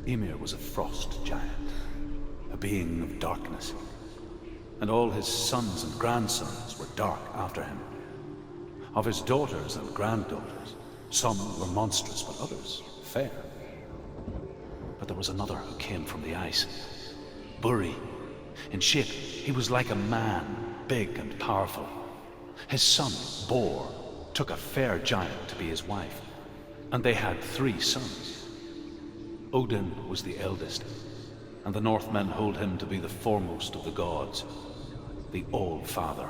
Ymir was a frost giant, a being of darkness, and all his sons and grandsons were dark after him. Of his daughters and granddaughters, some were monstrous, but others fair. But there was another who came from the ice, Buri. In shape, he was like a man, big and powerful. His son, Bor, took a fair giant to be his wife, and they had 3 sons. Odin was the eldest, and the Northmen hold him to be the foremost of the gods, the All-Father.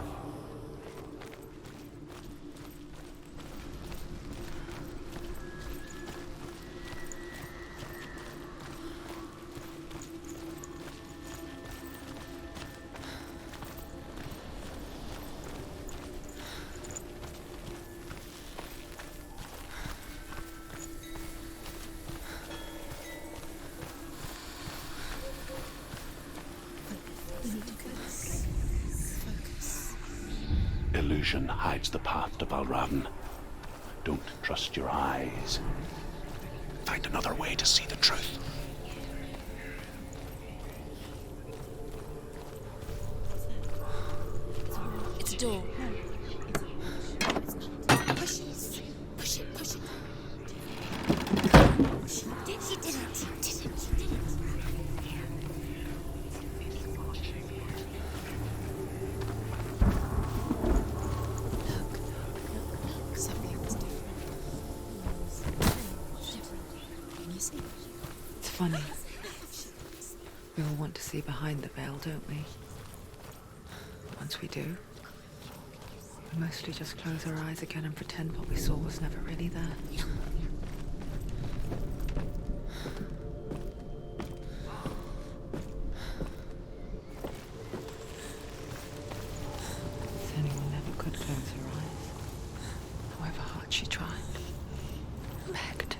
Illusion hides the path to Valravn. Don't trust your eyes. Find another way to see the truth. It's a door. Push it. Push it. Push it. She did it. Funny. We all want to see behind the veil, don't we? Once we do, we mostly just close our eyes again and pretend what we saw was never really there. Anyone never could close her eyes, however hard she tried. Begged.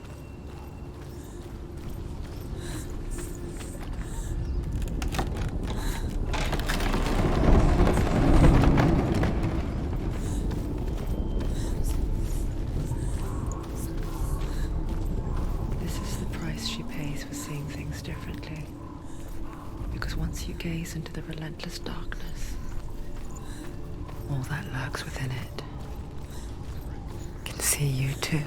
Differently, because once you gaze into the relentless darkness, all that lurks within it can see you too.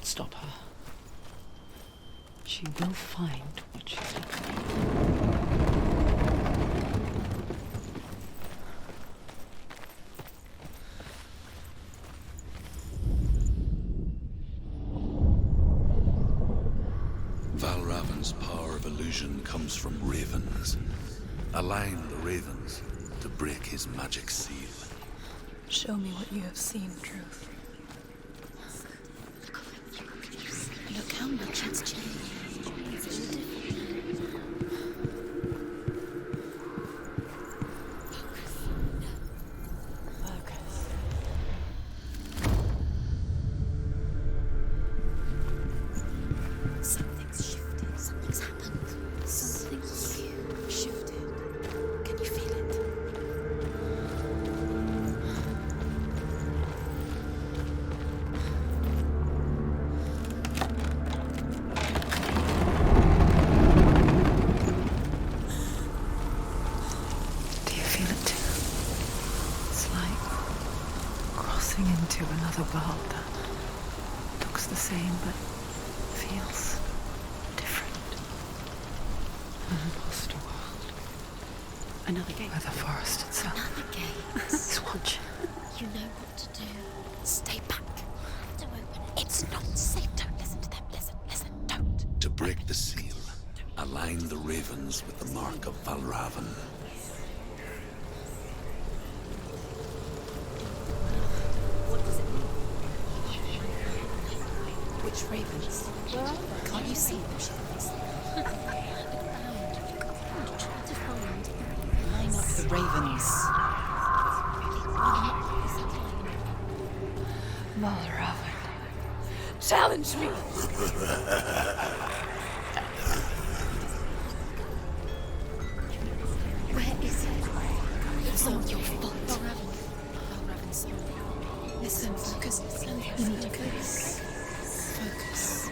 Stop her. She will find what she's looking for. Valravn's power of illusion comes from ravens. Align the ravens to break his magic seal. Show me what you have seen, Truth. Look how much it's changed. It's all different. looks the same, but feels different. An imposter world. Another gate. Where the forest itself Another gate. is watching. You know what to do. Stay back. Don't open it. It's not safe. Don't listen to them. Listen, don't. To break the seal, align the ravens with the mark of Valravn. What does it mean? Which ravens? Can't you see them? Look around. Try to find. Line up the ravens. Valravn. Challenge me! Where is it? It's all your fault. Valravn, Sony. Listen, focus. You need to focus. Focus.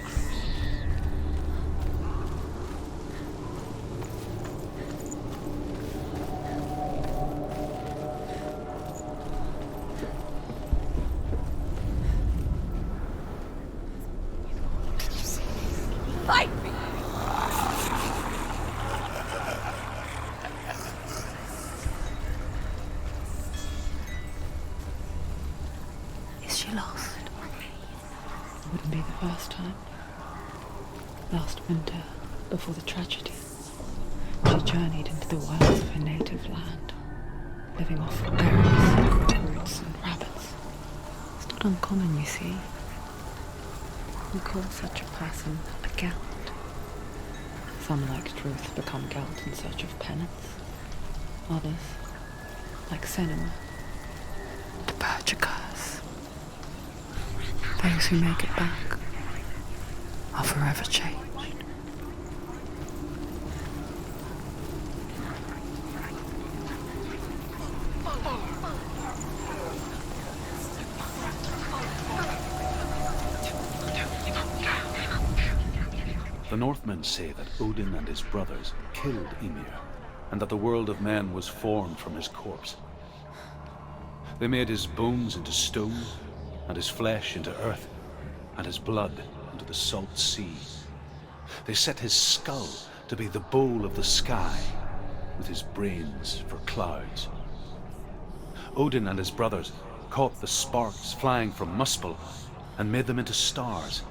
Fight me! Is she lost? It wouldn't be the first time. Last winter, before the tragedy, she journeyed into the wilds of her native land, living off berries, roots, and rabbits. It's not uncommon, you see. We call such a person a Gelt. Some, like Truth, become Gelt in search of penance. Others, like Senua, to purge a curse. Those who make it back are forever changed. The Northmen say that Odin and his brothers killed Ymir, and that the world of men was formed from his corpse. They made his bones into stone, and his flesh into earth, and his blood into the salt sea. They set his skull to be the bowl of the sky, with his brains for clouds. Odin and his brothers caught the sparks flying from Muspel and made them into stars.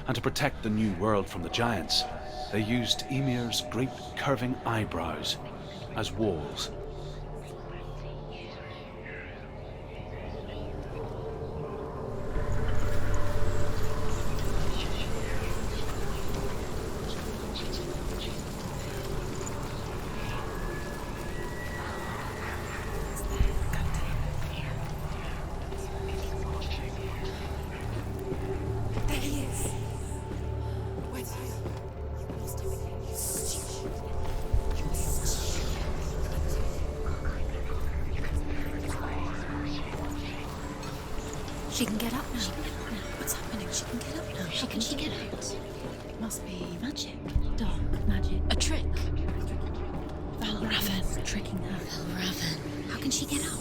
And to protect the new world from the giants, they used Ymir's great curving eyebrows as walls. She can get up now. What's happening? She can get up now. How can she get out? It must be magic. Dark magic. A trick. Valravn tricking her. Valravn. How can she get out?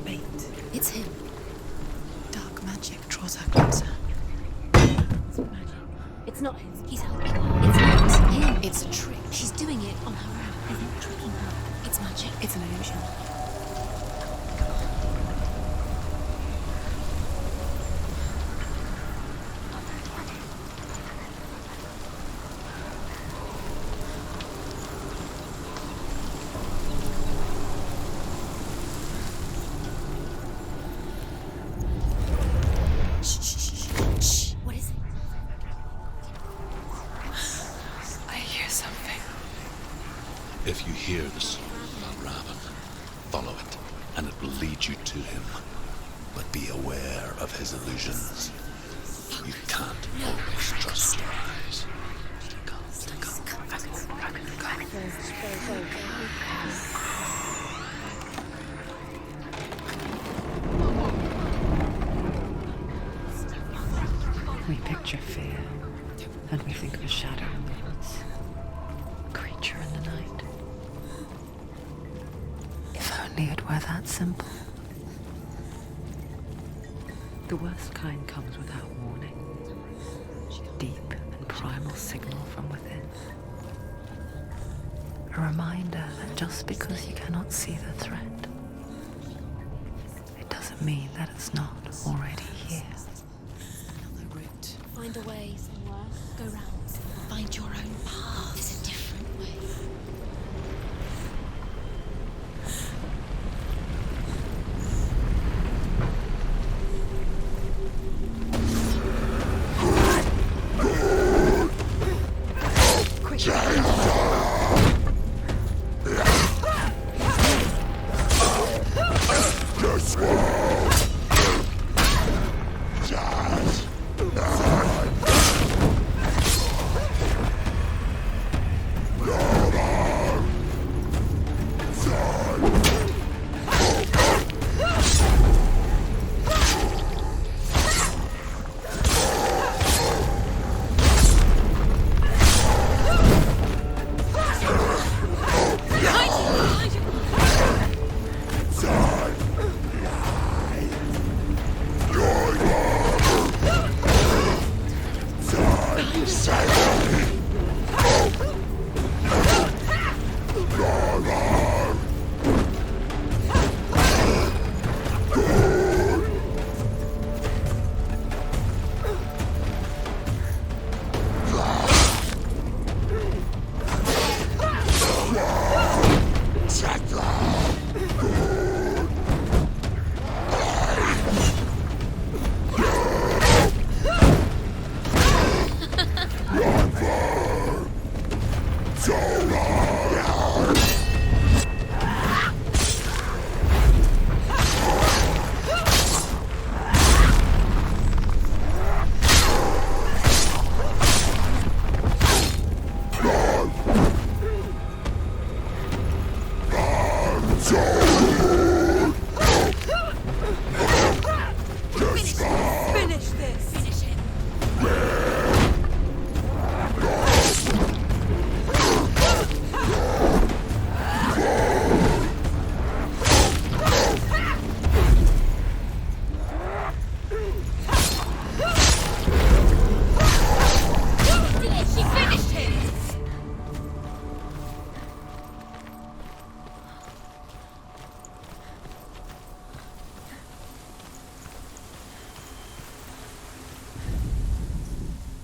Bait. It's him. Dark magic draws her closer. It's magic. It's not him. He's helping her. It's not him. It's a trick. She's doing it on her own. He's not tricking her. It's magic. It's an illusion. If you hear the song of Valravn, follow it, and it will lead you to him. But be aware of his illusions. You can't always trust your eyes. We picture fear, and we think of a shadow in the woods, a creature in the night. If only it were that simple. The worst kind comes without warning. reminder that just because you cannot see the threat, it doesn't mean that it's not already here. Another route. Find a way somewhere. Go round. Find your own path. There's a different way.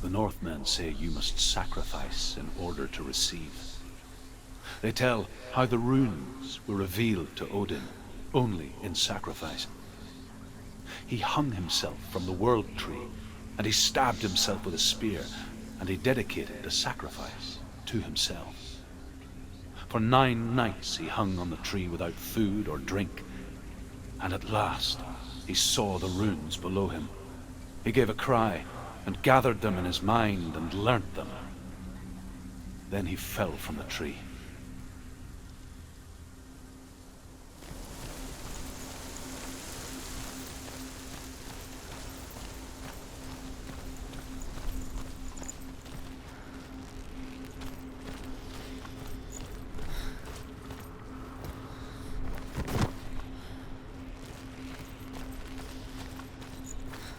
Northmen say you must sacrifice in order to receive. They tell how the runes were revealed to Odin only in sacrifice. He hung himself from the world tree, and he stabbed himself with a spear, and he dedicated the sacrifice to himself. For 9 nights he hung on the tree without food or drink, and at last he saw the runes below him. He gave a cry, and gathered them in his mind and learnt them. Then he fell from the tree.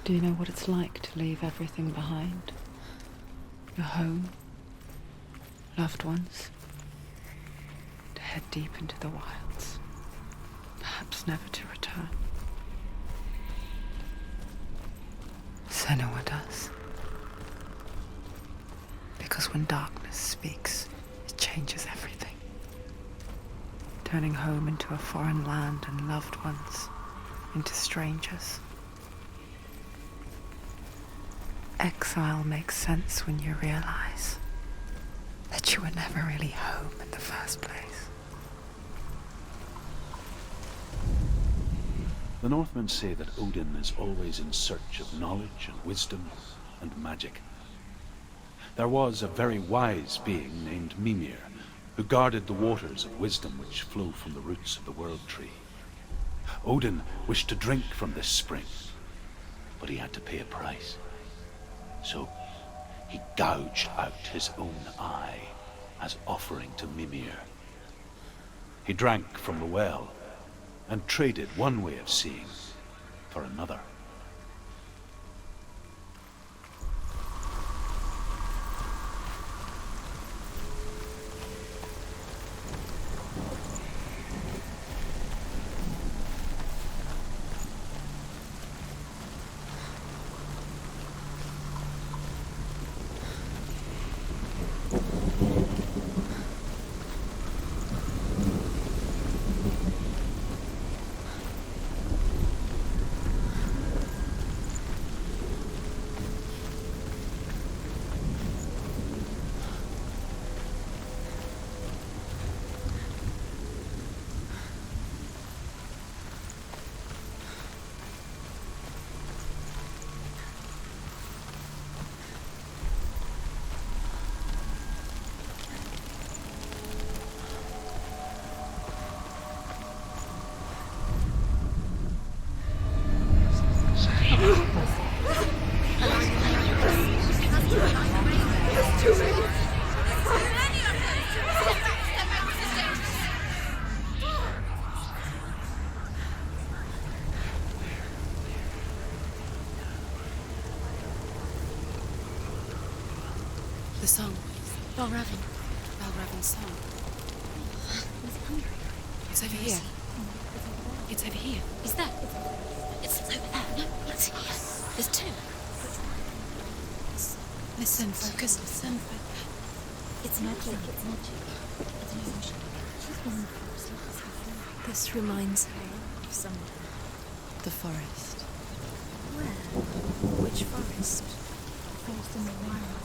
Do you know what it's like to leave everything behind? Your home, loved ones, to head deep into the wilds, perhaps never to return. Senua does. Because when darkness speaks, it changes everything. Turning home into a foreign land and loved ones into strangers. Exile makes sense when you realize that you were never really home in the first place. The Northmen say that Odin is always in search of knowledge and wisdom and magic. There was a very wise being named Mimir, who guarded the waters of wisdom which flow from the roots of the world tree. Odin wished to drink from this spring, but he had to pay a price. So he gouged out his own eye as offering to Mimir. He drank from the well and traded one way of seeing for another. The song. Valravn. Valravn's song. It's over here. It's over here. Is that? It's over there. No, it's here. There's two. Listen, focus, listen. It's magic. It's magic. It's an illusion. This reminds her of somewhere. The forest. Where? Which forest? The forest in the wilds.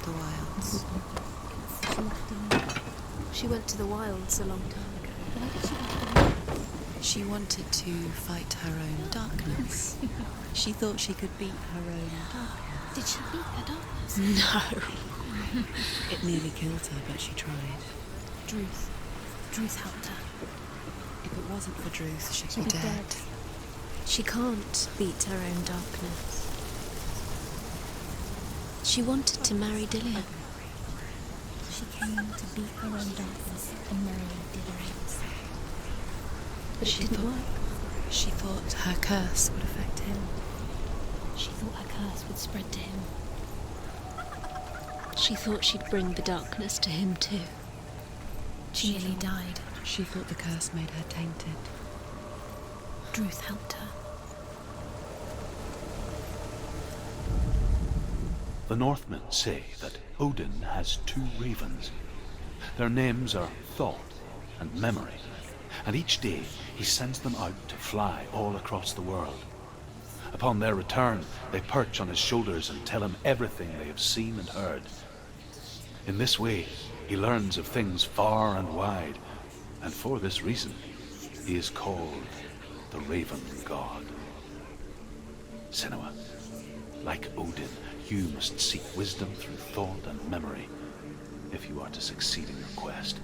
The wilds. She went to the wilds a long time ago. Why did she go to the wilds? She wanted to fight her own darkness. She thought she could beat her own darkness. Did she beat her darkness? No. It nearly killed her, but she tried. Druth. Druth helped her. If it wasn't for Druth, she'd be dead. She can't beat her own darkness. She wanted to marry Dillion. She came to beat her own darkness and marry Dillion. But it didn't work. She thought her curse would affect him. She thought her curse would spread to him. She thought she'd bring the darkness to him too. She nearly died. She thought the curse made her tainted. Druth helped her. The Northmen say that Odin has two ravens. Their names are Thought and Memory, and each day he sends them out to fly all across the world. Upon their return, they perch on his shoulders and tell him everything they have seen and heard. In this way, he learns of things far and wide, and for this reason, he is called the Raven God. Senua, like Odin, you must seek wisdom through thought and memory if you are to succeed in your quest.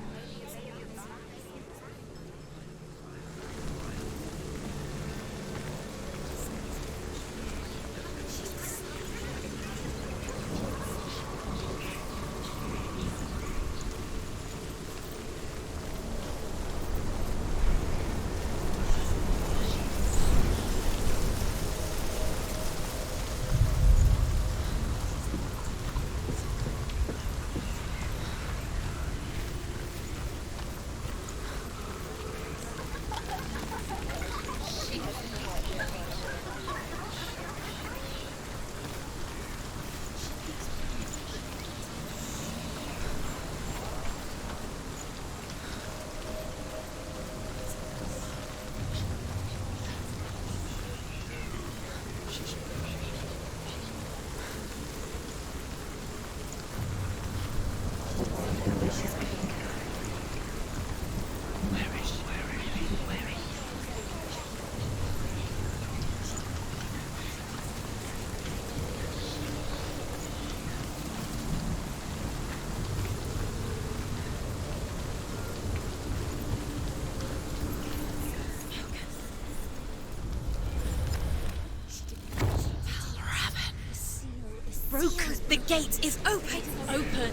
Broken. The gate is open. Open.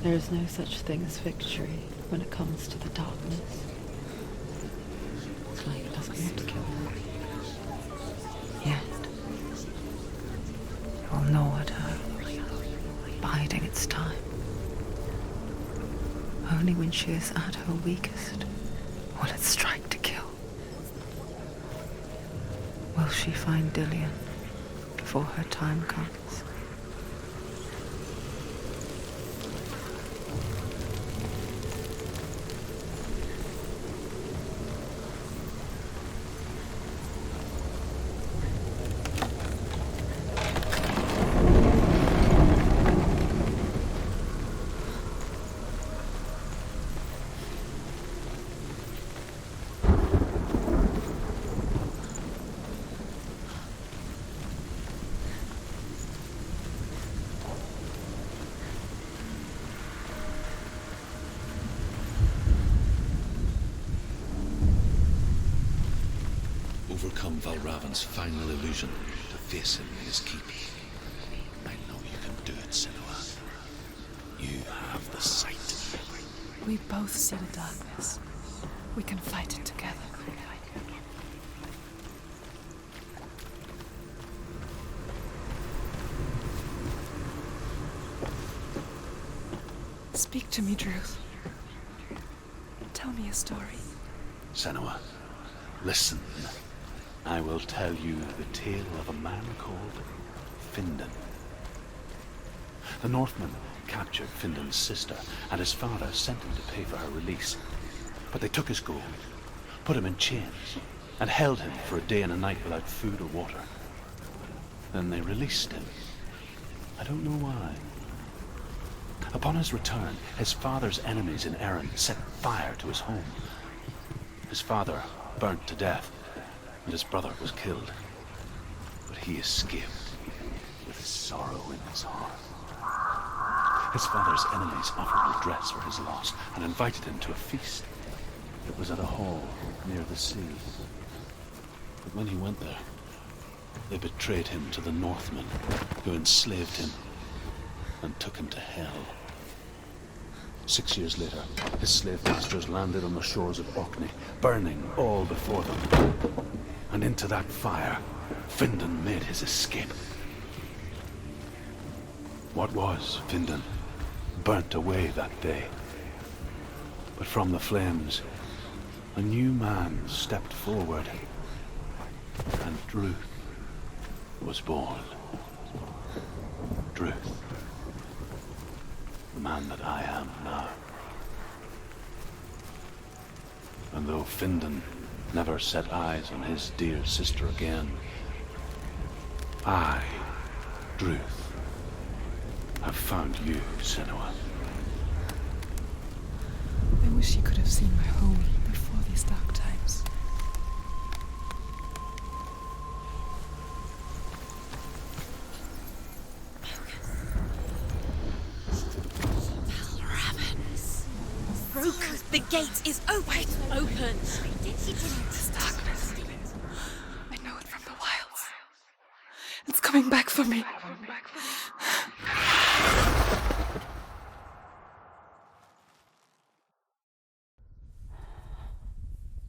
There is no such thing as victory when it comes to the darkness. It's like it doesn't want to kill her. Yet, it will gnaw at her, biding its time. Only when she is at her weakest will it strike to kill. Will she find Dillion before her time comes? Overcome Valravn's final illusion to face him in his keep. I know you can do it, Senua. You have the sight. We both see the darkness. We can fight it together. Speak to me, Druth. Tell me a story. Senua, listen. I will tell you the tale of a man called Findan. The Northmen captured Findan's sister, and his father sent him to pay for her release. But they took his gold, put him in chains, and held him for a day and a night without food or water. Then they released him. I don't know why. Upon his return, his father's enemies in Erin set fire to his home. His father burnt to death, and his brother was killed. But he escaped with sorrow in his heart. His father's enemies offered redress for his loss and invited him to a feast. It was at a hall near the sea. But when he went there, they betrayed him to the Northmen, who enslaved him and took him to hell. 6 years later, his slave masters landed on the shores of Orkney, burning all before them. And into that fire, Findan made his escape. What was Findan burnt away that day. But from the flames, a new man stepped forward, and Druth was born. Druth. The man that I am now. And though Findan never set eyes on his dear sister again, I, Druth, have found you, Senua. I wish you could have seen my home before these dark times. Broken. The gate is open. Open. This darkness. I know it from the wilds. It's coming back for me.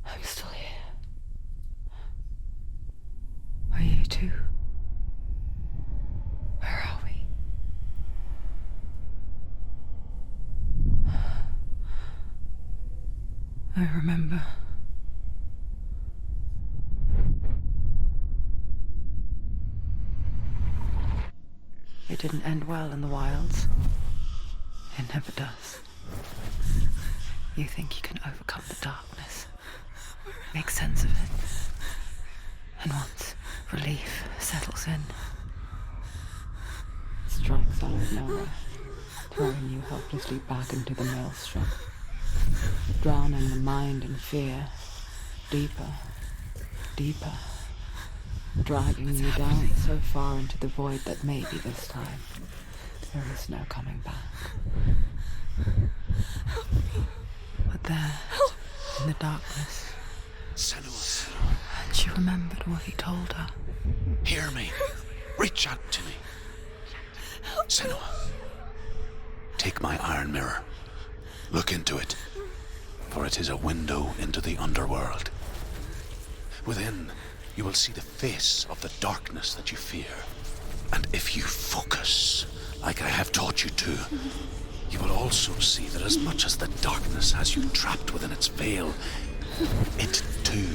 I'm still here. Are you too? Where are we? I remember. It didn't end well in the wilds. It never does. You think you can overcome the darkness, make sense of it, and once relief settles in, it strikes out of nowhere, throwing you helplessly back into the maelstrom, drowning the mind in fear, deeper, deeper, dragging you down so far into the void that maybe this time there is no coming back. But there, in the darkness, Senua, and she remembered what he told her. hear me. Reach out to me. Senua, take my iron mirror. Look into it, for it is a window into the underworld. Within, you will see the face of the darkness that you fear. And if you focus, like I have taught you to, you will also see that as much as the darkness has you trapped within its veil, it too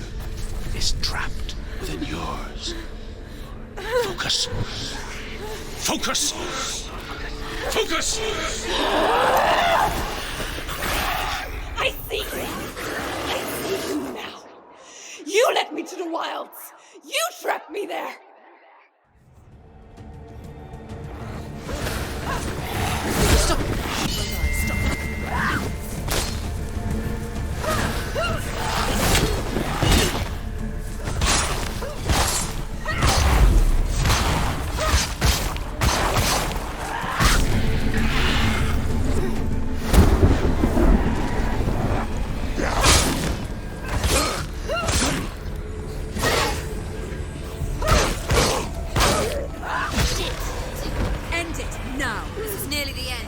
is trapped within yours. Focus. Focus! Focus! I see you! I see you now! You led me to the wilds! You trapped me there! End it now. This is nearly the end.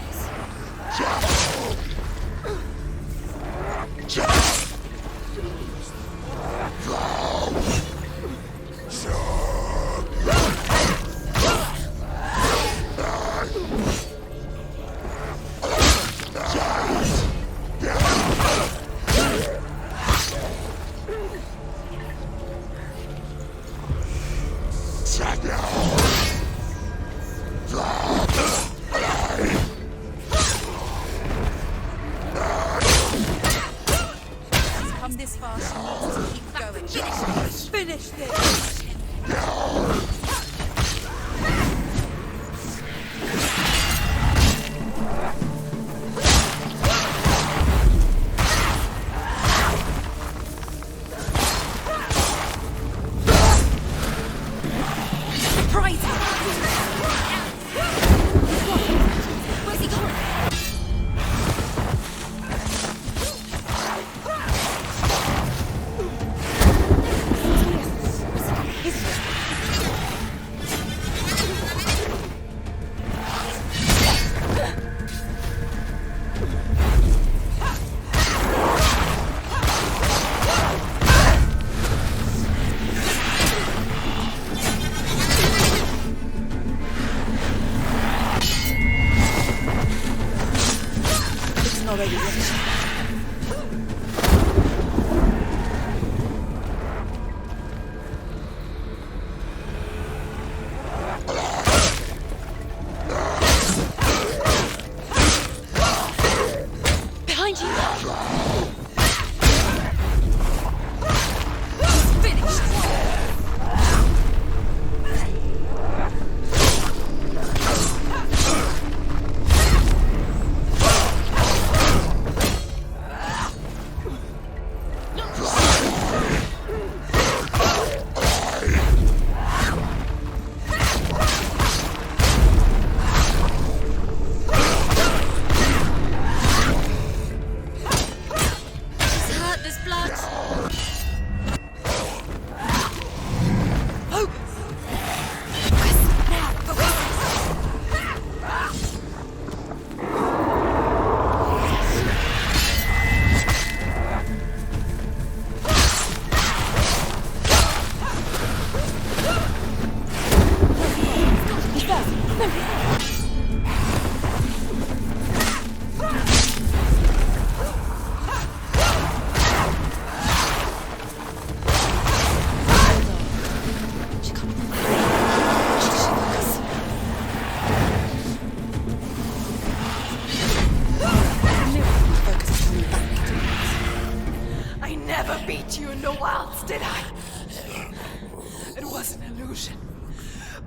Come this far, she needs to keep going. Finish this!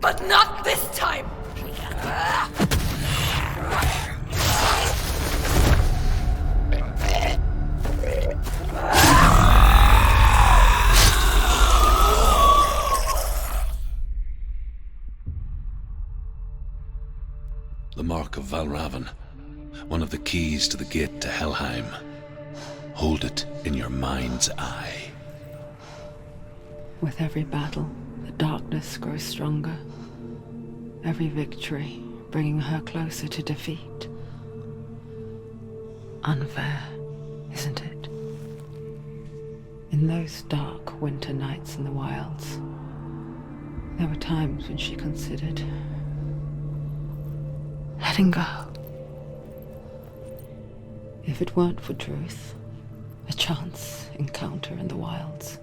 But not this time! The mark of Valravn, one of the keys to the gate to Helheim. Hold it in your mind's eye. With every battle, the darkness grows stronger. Every victory bringing her closer to defeat. Unfair, isn't it? In those dark winter nights in the wilds, there were times when she considered letting go. If it weren't for Truth, a chance encounter in the wilds,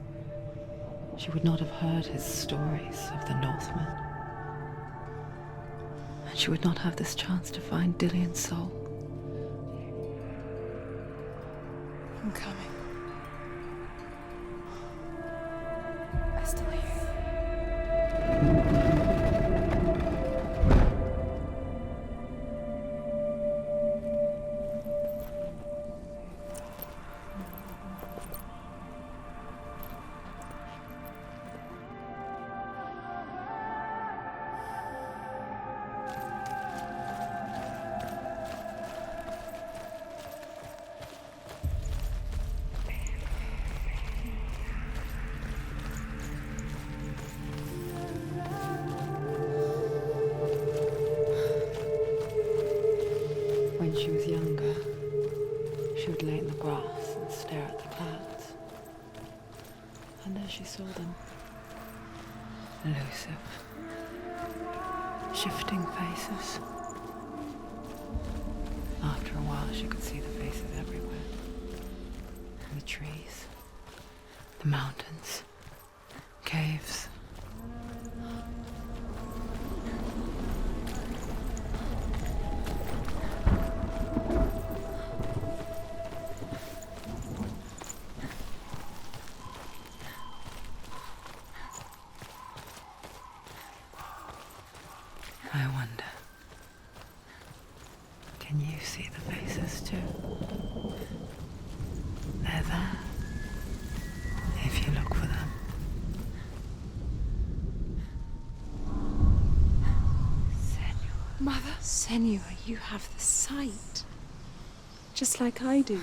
she would not have heard his stories of the Northmen. And she would not have this chance to find Dillion's soul. I'm coming. I still hear you. When she was younger, she would lay in the grass and stare at the clouds. And as she saw them, elusive, shifting faces. After a while, she could see the faces everywhere. In the trees, the mountains, caves. I wonder. Can you see the faces too? They're there. If you look for them. Mother? Senua, you have the sight. Just like I do.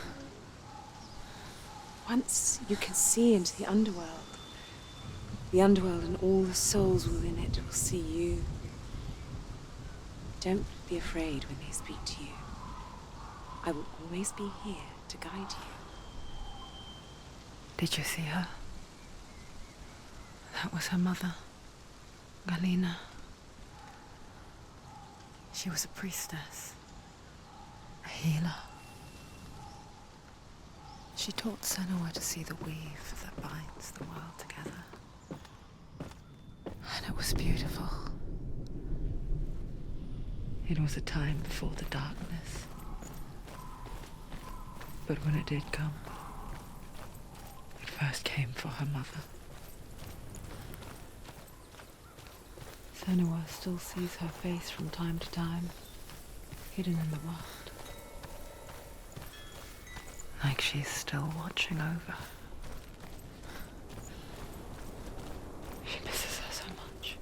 Once you can see into the underworld and all the souls within it will see you. Don't be afraid when they speak to you. I will always be here to guide you. Did you see her? That was her mother, Galina. She was a priestess, a healer. She taught Senua to see the weave that binds the world together. And it was beautiful. It was a time before the darkness. But when it did come, it first came for her mother. Senua still sees her face from time to time, hidden in the world. Like she's still watching over her. She misses her so much.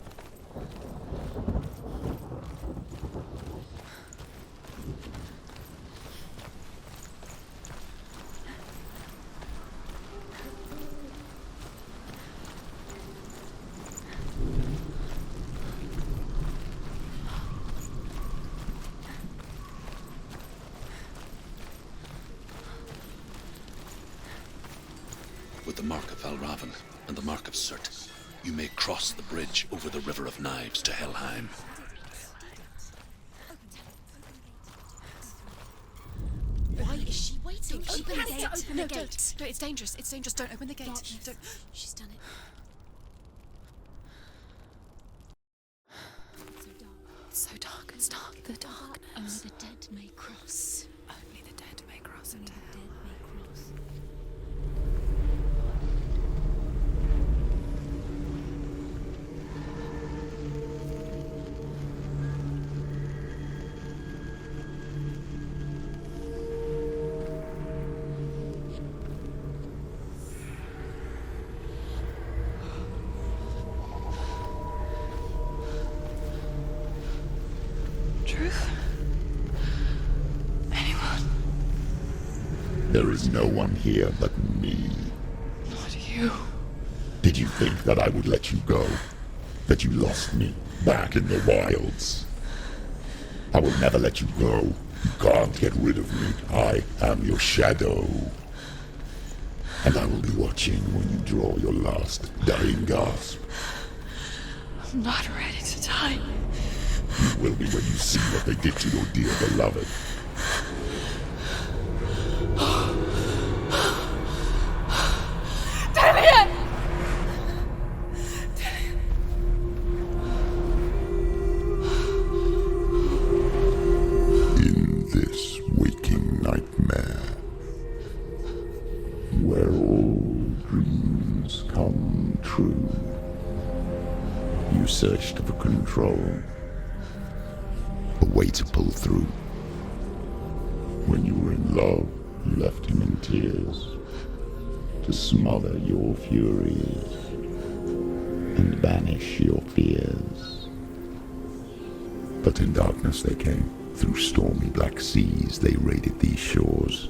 With the mark of Valravn and the mark of Cert, you may cross the bridge over the River of Knives to Helheim. Why is she waiting? Don't Open the gate. open No, the gate. don't. No, it's dangerous. It's dangerous. Don't open the gate. Darkness. Don't. She's done it. It's so dark. It's dark. The darkness. Only the dead may cross. Only the dead may cross Only into the hell. dead may cross. Truth? Anyone? There is no one here but me. Not you. Did you think that I would let you go? That you lost me back in the wilds? I will never let you go. You can't get rid of me. I am your shadow. And I will be watching when you draw your last dying gasp. I'm not ready to die. You will be when you see what they did to your dear beloved. Damien! In this waking nightmare, where all dreams come true, you searched for control, a way to pull through. When you were in love, you left him in tears, to smother your furies and banish your fears. But in darkness they came, through stormy black seas they raided these shores.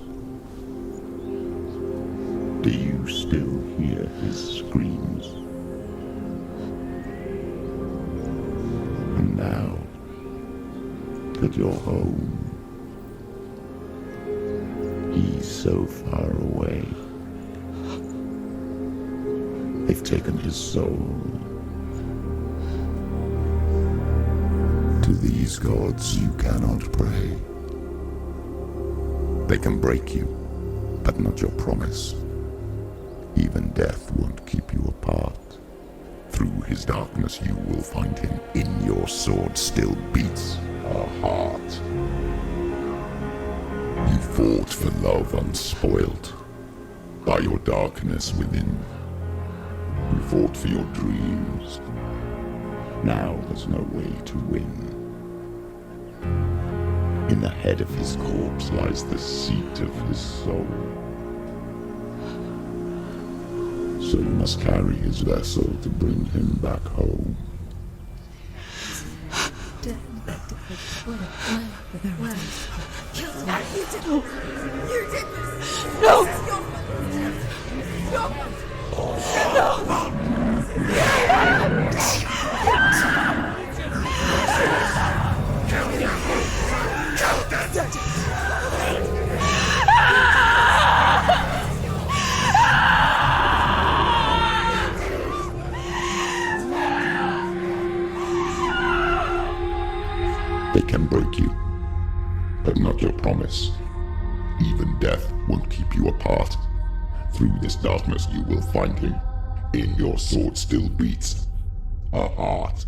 Do you still hear his screams? And now that you're home, he's so far away. They've taken his soul. To these gods you cannot pray. They can break you, but not your promise. Even death won't keep you apart. Through his darkness you will find him. In your sword still beats a heart. You fought for love unspoilt by your darkness within. You fought for your dreams. Now there's no way to win. In the head of his corpse lies the seat of his soul. So you must carry his vessel to bring him back home. They can break you, but not your promise. Even death won't keep you apart. Through this darkness you will find him. In your sword still beats a heart.